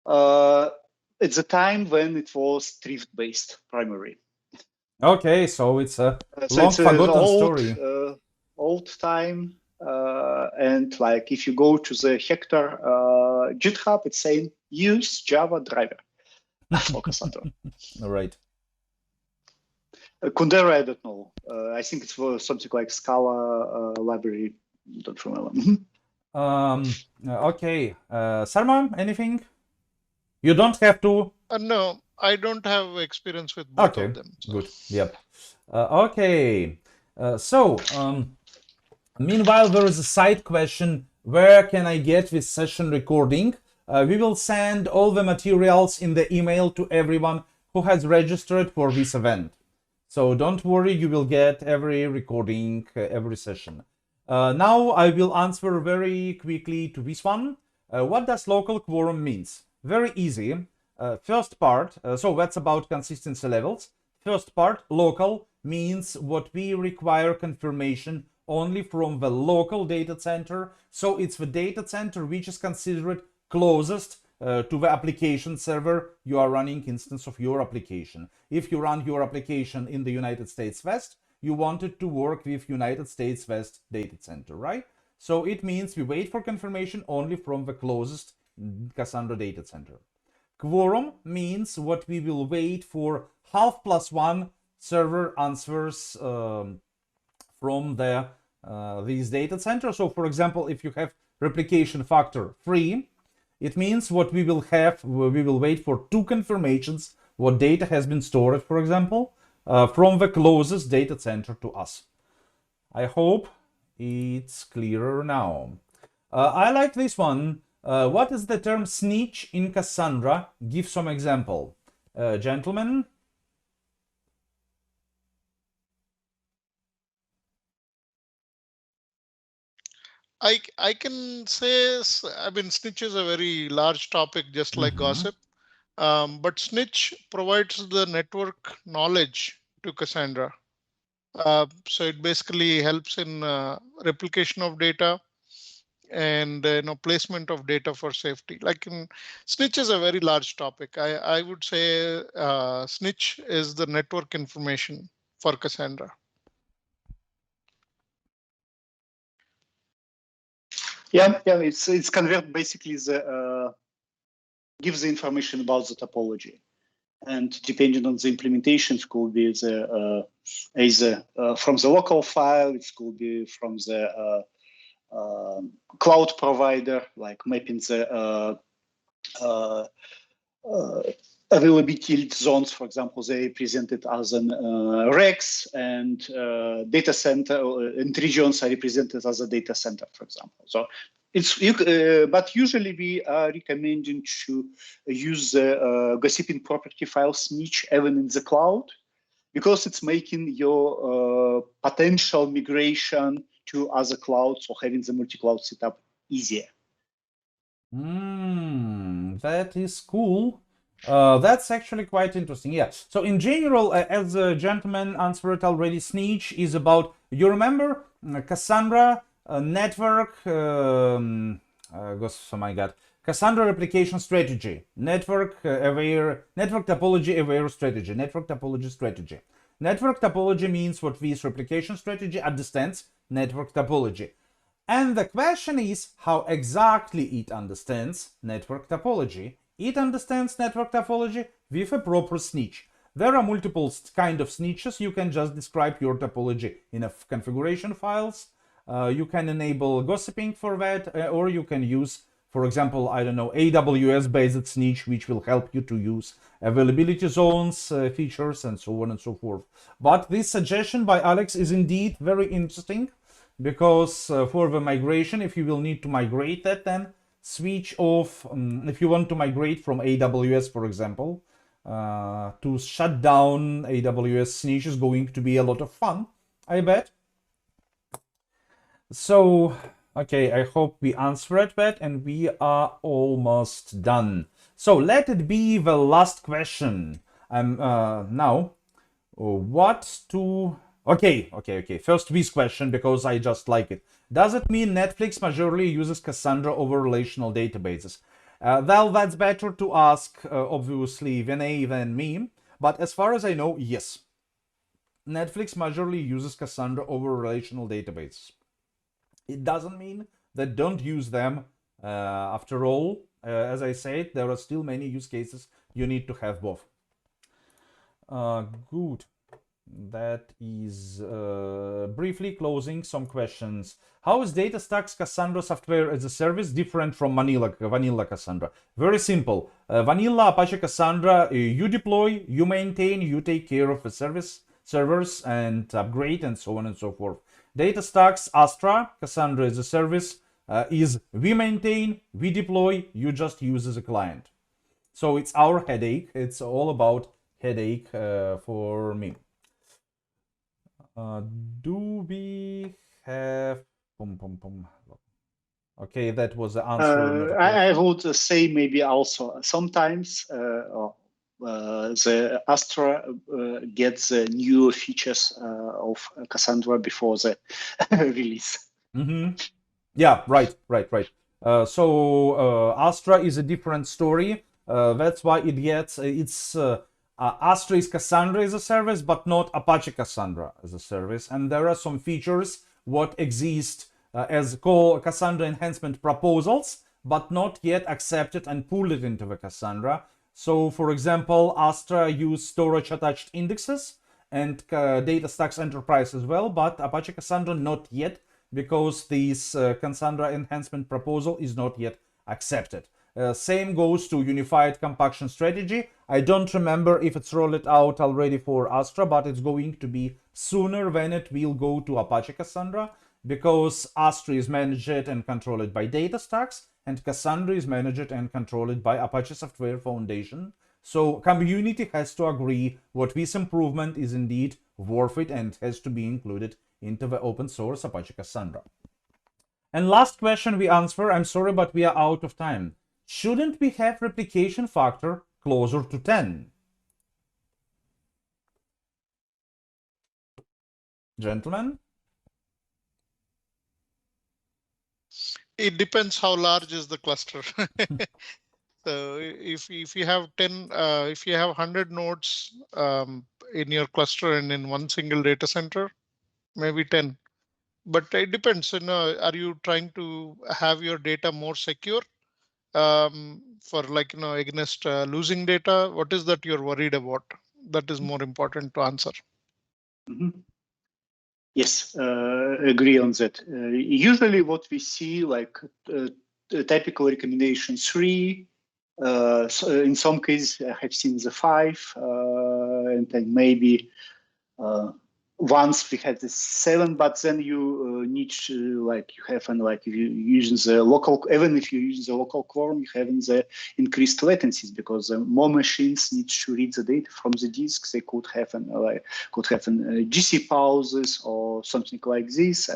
At the time when it was Thrift-based primarily. Okay, so it's a long forgotten story. Old time, and like if you go to the Hector GitHub, it's saying use Java driver for Cassandra. All right. Kundera, I don't know. I think it was something like Scala library. Don't remember. Okay, Sarma, anything? You don't have to. No, I don't have experience with both of them. So. Good. Yep. Okay. Meanwhile, there is a side question. Where can I get this session recording? We will send all the materials in the email to everyone who has registered for this event. So don't worry, you will get every recording, every session. Now I will answer very quickly to this one. What does local quorum means? Very easy. First part, so that's about consistency levels. First part, local, means what we require confirmation only from the local data center. So it's the data center which is considered closest to the application server you are running instance of your application. If you run your application in the United States West, you want it to work with United States West data center, right? So it means we wait for confirmation only from the closest Cassandra data center. Quorum means what we will wait for half plus one server answers from the these data centers. So for example, if you have replication factor 3, it means what we will have, we will wait for 2 confirmations what data has been stored, for example, from the closest data center to us. I hope it's clearer now. I like this one. What is the term snitch in Cassandra? Give some example. Gentlemen? I can say, I mean, snitch is a very large topic, just like gossip. But snitch provides the network knowledge to Cassandra. So it basically helps in replication of data and placement of data for safety. Like snitch is a very large topic. I would say snitch is the network information for Cassandra. Yeah, it's convert basically the gives the information about the topology, and depending on the implementations, could be the either from the local file, it could be from the cloud provider, like mapping the availability zones, for example, they presented as an Rex, and data center and regions are represented as a data center, for example. So it's but usually we are recommending to use the gossiping property file snitch even in the cloud, because it's making your potential migration to other clouds or having the multi-cloud setup easier. That is cool. That's actually quite interesting. Yeah. So in general, as the gentleman answered already, snitch is about, you remember Cassandra network, oh my God, Cassandra replication strategy, network topology aware strategy, network topology strategy. Network topology means what this replication strategy understands network topology. And the question is how exactly it understands network topology. It understands network topology with a proper snitch. There are multiple kind of snitches. You can just describe your topology in a configuration files. You can enable gossiping for that, or you can use, for example, I don't know, AWS-based snitch, which will help you to use availability zones, features, and so on and so forth. But this suggestion by Alex is indeed very interesting, because for the migration, if you will need to migrate that, then switch off, if you want to migrate from AWS, for example, to shut down AWS snitch is going to be a lot of fun, I bet. So, okay, I hope we answered that, and we are almost done. So let it be the last question. Now, what to... Okay. First this question, because I just like it. Does it mean Netflix majorly uses Cassandra over relational databases? Well, that's better to ask, obviously, QnA than me. But as far as I know, yes. Netflix majorly uses Cassandra over relational databases. It doesn't mean that don't use them. After all, as I said, there are still many use cases you need to have both. Good. That is briefly closing some questions. How is DataStax's Cassandra software as a service different from vanilla Cassandra? Very simple. Vanilla Apache Cassandra, you deploy, you maintain, you take care of the servers and upgrade and so on and so forth. DataStax's Astra Cassandra as a service is we maintain, we deploy, you just use as a client. So it's our headache. It's all about headache for me. Do we have... Okay, that was the answer. I would say maybe also sometimes the Astra gets new features of Cassandra before the release. Yeah, right. So Astra is a different story. That's why it gets Astra is Cassandra as a service, but not Apache Cassandra as a service. And there are some features what exist as Cassandra enhancement proposals, but not yet accepted and pulled it into the Cassandra. So, for example, Astra use storage attached indexes and DataStax Enterprise as well, but Apache Cassandra not yet, because this Cassandra enhancement proposal is not yet accepted. Same goes to unified compaction strategy. I don't remember if it's rolled out already for Astra, but it's going to be sooner when it will go to Apache Cassandra. because S3 is managed and controlled by DataStax, and Cassandra is managed and controlled by Apache Software Foundation. So community has to agree what this improvement is indeed worth it and has to be included into the open source Apache Cassandra. And last question we answer, I'm sorry, but we are out of time. Shouldn't we have replication factor closer to 10? Gentlemen? It depends how large is the cluster. So if you have 10, if you have 100 nodes in your cluster and in one single data center, maybe 10. But it depends. Are you trying to have your data more secure for against losing data? What is that you're worried about? That is more important to answer. Mm-hmm. Yes, agree on that. Usually what we see, like typical recommendation 3, so in some cases I have seen the 5, and then maybe once we had the 7, but then you need to, like, you have, and like if you using the local, even if you use the local quorum, you have the increased latencies because more machines need to read the data from the disks. They could have GC pauses or something like this.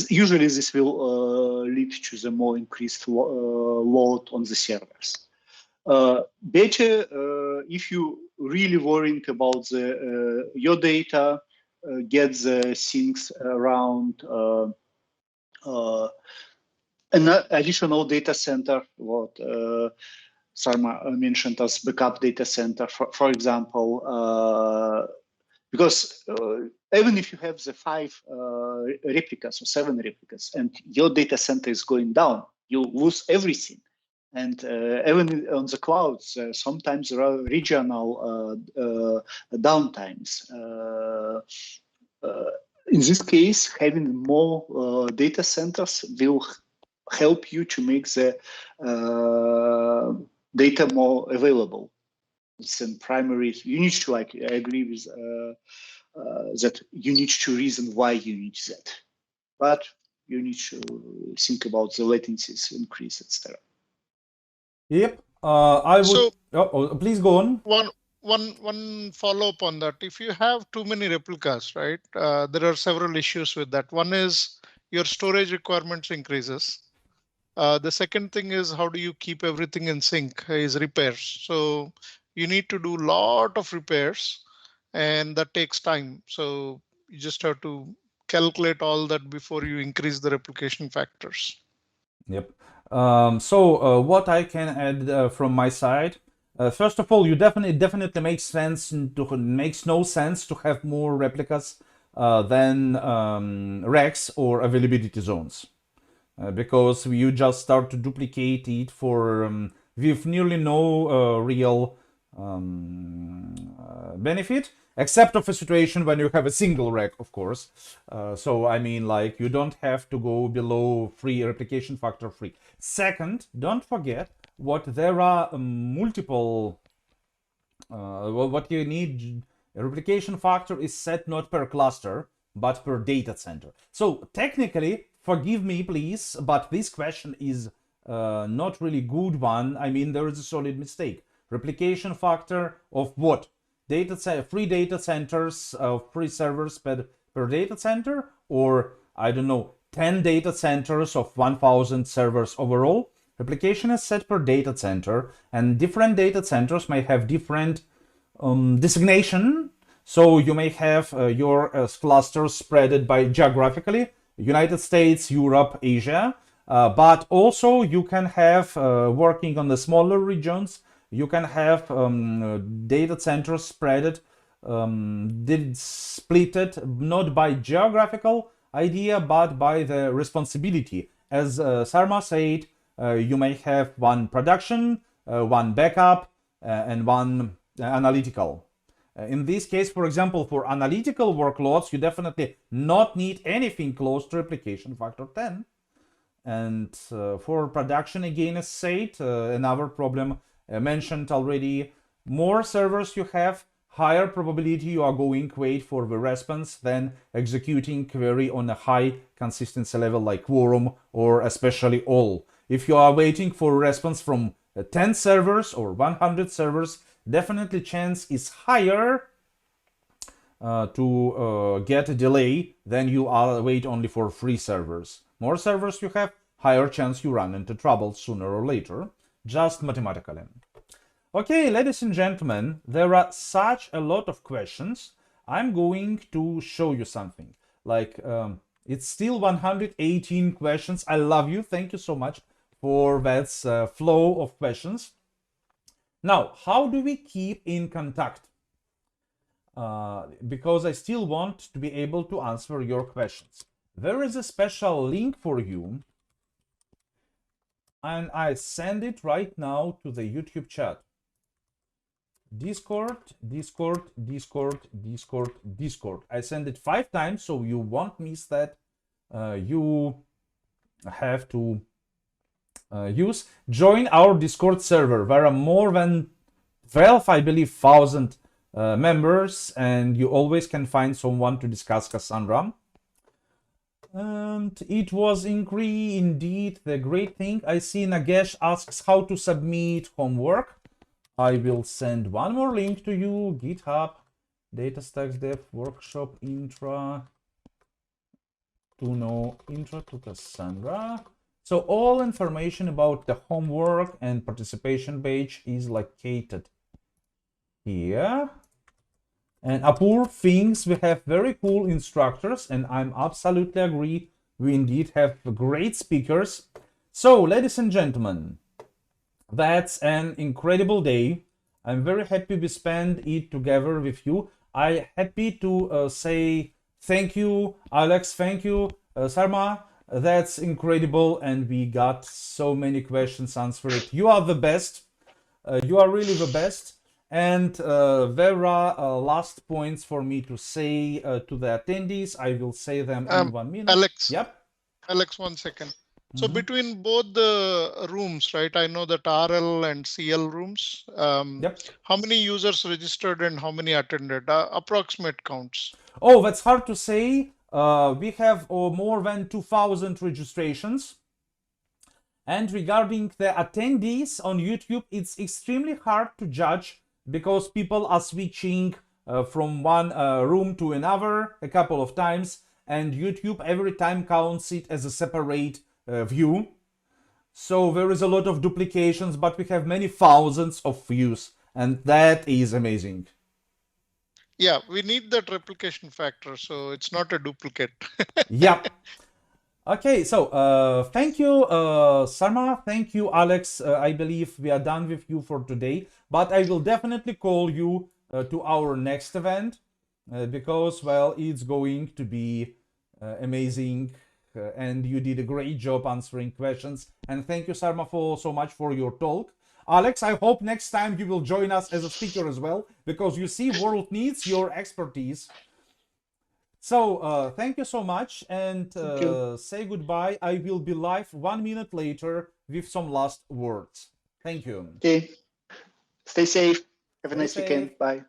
Usually this will lead to the more increased load on the servers. Better if you really worrying about the your data, get the things around an additional data center, what Sarma mentioned as backup data center, for example, because even if you have the 5 replicas or 7 replicas and your data center is going down, you lose everything. And even on the clouds, sometimes there are regional downtimes. In this case, having more data centers will help you to make the data more available. It's a primary. You need to, like, I agree with that. You need to reason why you need that, but you need to think about the latencies increase, etc. Yep. I would. So, please go on. One follow up on that. If you have too many replicas, right? There are several issues with that. One is your storage requirements increases. The second thing is how do you keep everything in sync is repairs. So you need to do a lot of repairs and that takes time. So you just have to calculate all that before you increase the replication factors. Yep. So what I can add from my side, first of all, you definitely makes no sense to have more replicas than racks or availability zones, because you just start to duplicate it for with nearly no real benefit, except of a situation when you have a single rack, of course. So I mean, like, you don't have to go below 3 replication factor 3. Second, don't forget what there are multiple. What you need, replication factor is set not per cluster but per data center. So technically, forgive me please, but this question is not really good one. I mean, there is a solid mistake. Replication factor of what? Free data centers, free servers per data center, or I don't know, 10 data centers of 1000 servers overall. Replication is set per data center, and different data centers may have different designation. So you may have your clusters spread by geographically, United States, Europe, Asia, but also you can have, working on the smaller regions, you can have data centers spreaded, splitted not by geographical idea, but by the responsibility. As Sarma said, you may have one production, one backup, and one analytical. In this case, for example, for analytical workloads, you definitely not need anything close to replication factor 10. And for production, again, as said, another problem mentioned already, more servers you have, higher probability you are going to wait for the response than executing query on a high consistency level like Quorum or especially all. If you are waiting for a response from 10 servers or 100 servers, definitely chance is higher to get a delay than you are wait only for 3 servers. More servers you have, higher chance you run into trouble sooner or later, just mathematically. Okay, ladies and gentlemen, there are such a lot of questions. I'm going to show you something. Like, it's still 118 questions. I love you. Thank you so much for that flow of questions. Now, how do we keep in contact? Because I still want to be able to answer your questions. There is a special link for you, and I send it right now to the YouTube chat. Discord, Discord, Discord, Discord, Discord. I send it 5 times, so you won't miss that. You have to join our Discord server. There are more than 12, I believe, 1,000 members, and you always can find someone to discuss Cassandra. And it was indeed the great thing. I see Nagesh asks how to submit homework. I will send one more link to you. GitHub, DataStax Dev Workshop Intro to Cassandra. So all information about the homework and participation page is located here. And Apur thinks we have very cool instructors, and I'm absolutely agree. We indeed have great speakers. So, ladies and gentlemen, that's an incredible day. I'm very happy we spend it together with you. I'm happy to say thank you, Alex. Thank you, Sarma. That's incredible, and we got so many questions answered. You are the best. You are really the best. And there are last points for me to say to the attendees. I will say them in 1 minute. Alex. Yep. Alex, 1 second. So between both the rooms, right? I know that RL and CL rooms. Yep. How many users registered and how many attended? Approximate counts. Oh, that's hard to say. We have more than 2,000 registrations. And regarding the attendees on YouTube, it's extremely hard to judge because people are switching from one room to another a couple of times, and YouTube every time counts it as a separate view. So there is a lot of duplications, but we have many thousands of views, and that is amazing. Yeah, we need that replication factor, so it's not a duplicate. Yep. Okay, so thank you, Sarma. Thank you, Alex. I believe we are done with you for today, but I will definitely call you to our next event because, well, it's going to be amazing, and you did a great job answering questions. And thank you, Sarma, for so much for your talk. Alex, I hope next time you will join us as a speaker as well, because you see, world needs your expertise. So thank you so much, and say goodbye. I will be live 1 minute later with some last words. Thank you. Okay. Stay safe. Have a nice weekend. Bye.